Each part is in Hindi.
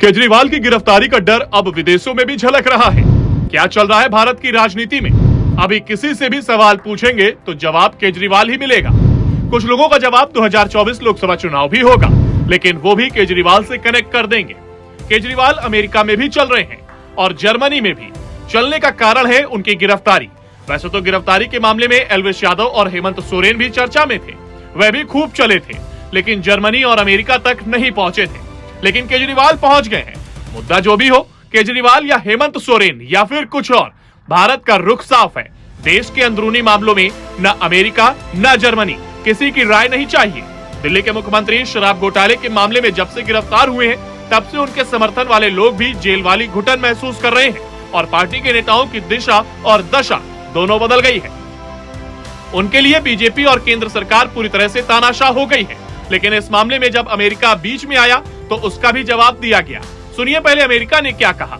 केजरीवाल की गिरफ्तारी का डर अब विदेशों में भी झलक रहा है। क्या चल रहा है भारत की राजनीति में? अभी किसी से भी सवाल पूछेंगे तो जवाब केजरीवाल ही मिलेगा। कुछ लोगों का जवाब 2024 लोकसभा चुनाव भी होगा, लेकिन वो भी केजरीवाल से कनेक्ट कर देंगे। केजरीवाल अमेरिका में भी चल रहे हैं और जर्मनी में भी। चलने का कारण है उनकी गिरफ्तारी। वैसे तो गिरफ्तारी के मामले में एल्विस यादव और हेमंत सोरेन भी चर्चा में थे, वह भी खूब चले थे, लेकिन जर्मनी और अमेरिका तक नहीं पहुंचे थे। लेकिन केजरीवाल पहुंच गए हैं। मुद्दा जो भी हो, केजरीवाल या हेमंत सोरेन या फिर कुछ और, भारत का रुख साफ है। देश के अंदरूनी मामलों में न अमेरिका न जर्मनी किसी की राय नहीं चाहिए। दिल्ली के मुख्यमंत्री शराब घोटाले के मामले में जब से गिरफ्तार हुए हैं, तब से उनके समर्थन वाले लोग भी जेल वाली घुटन महसूस कर रहे हैं और पार्टी के नेताओं की दिशा और दशा दोनों बदल गई है। उनके लिए बीजेपी और केंद्र सरकार पूरी तरह से तानाशाह हो गई है। लेकिन इस मामले में जब अमेरिका बीच में आया तो उसका भी जवाब दिया गया। सुनिए पहले अमेरिका ने क्या कहा।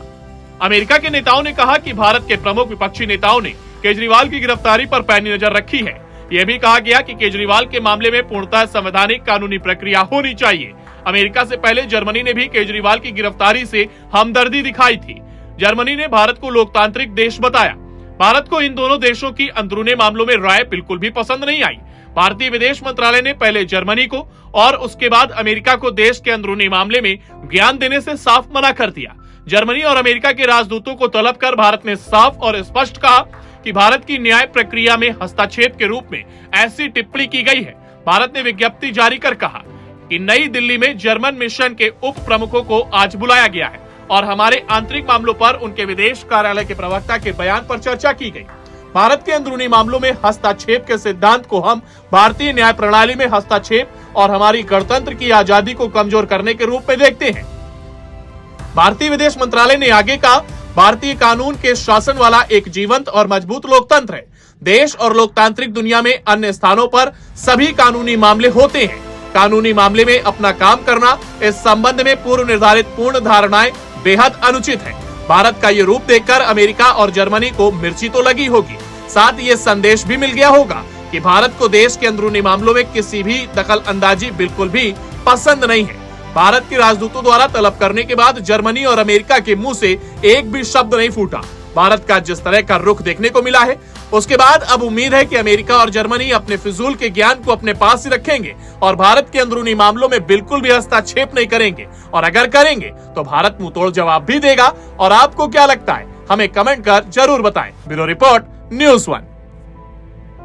अमेरिका के नेताओं ने कहा कि भारत के प्रमुख विपक्षी नेताओं ने केजरीवाल की गिरफ्तारी पर पैनी नजर रखी है। यह भी कहा गया कि केजरीवाल के मामले में पूर्णतः संवैधानिक कानूनी प्रक्रिया होनी चाहिए। अमेरिका से पहले जर्मनी ने भी केजरीवाल की गिरफ्तारी से हमदर्दी दिखाई थी। जर्मनी ने भारत को लोकतांत्रिक देश बताया। भारत को इन दोनों देशों की अंदरूनी मामलों में राय बिल्कुल भी पसंद नहीं आई। भारतीय विदेश मंत्रालय ने पहले जर्मनी को और उसके बाद अमेरिका को देश के अंदरूनी मामले में ज्ञान देने से साफ मना कर दिया। जर्मनी और अमेरिका के राजदूतों को तलब कर भारत ने साफ और स्पष्ट कहा कि भारत की न्याय प्रक्रिया में हस्तक्षेप के रूप में ऐसी टिप्पणी की गई है। भारत ने विज्ञप्ति जारी कर कहा कि नई दिल्ली में जर्मन मिशन के उप प्रमुखों को आज बुलाया गया है और हमारे आंतरिक मामलों पर उनके विदेश कार्यालय के प्रवक्ता के बयान पर चर्चा की गई। भारत के अंदरूनी मामलों में हस्तक्षेप के सिद्धांत को हम भारतीय न्याय प्रणाली में हस्तक्षेप और हमारी गणतंत्र की आजादी को कमजोर करने के रूप में देखते हैं। भारतीय विदेश मंत्रालय ने आगे कहा, भारतीय कानून के शासन वाला एक जीवंत और मजबूत लोकतंत्र है। देश और लोकतांत्रिक दुनिया में अन्य स्थानों पर सभी कानूनी मामले होते हैं। कानूनी मामले में अपना काम करना, इस संबंध में पूर्व निर्धारित पूर्ण धारणाएं बेहद अनुचित है। भारत का ये रूप देखकर अमेरिका और जर्मनी को मिर्ची तो लगी होगी, साथ ये संदेश भी मिल गया होगा कि भारत को देश के अंदरूनी मामलों में किसी भी दखल अंदाजी बिल्कुल भी पसंद नहीं है। भारत के राजदूतों द्वारा तलब करने के बाद जर्मनी और अमेरिका के मुंह से एक भी शब्द नहीं फूटा। भारत का जिस तरह का रुख देखने को मिला है, उसके बाद अब उम्मीद है कि अमेरिका और जर्मनी अपने फिजूल के ज्ञान को अपने पास ही रखेंगे और भारत के अंदरूनी मामलों में बिल्कुल भी हस्तक्षेप नहीं करेंगे, और अगर करेंगे तो भारत मुंहतोड़ जवाब भी देगा। और आपको क्या लगता है, हमें कमेंट कर जरूर बताएं। Bureau report, news 1।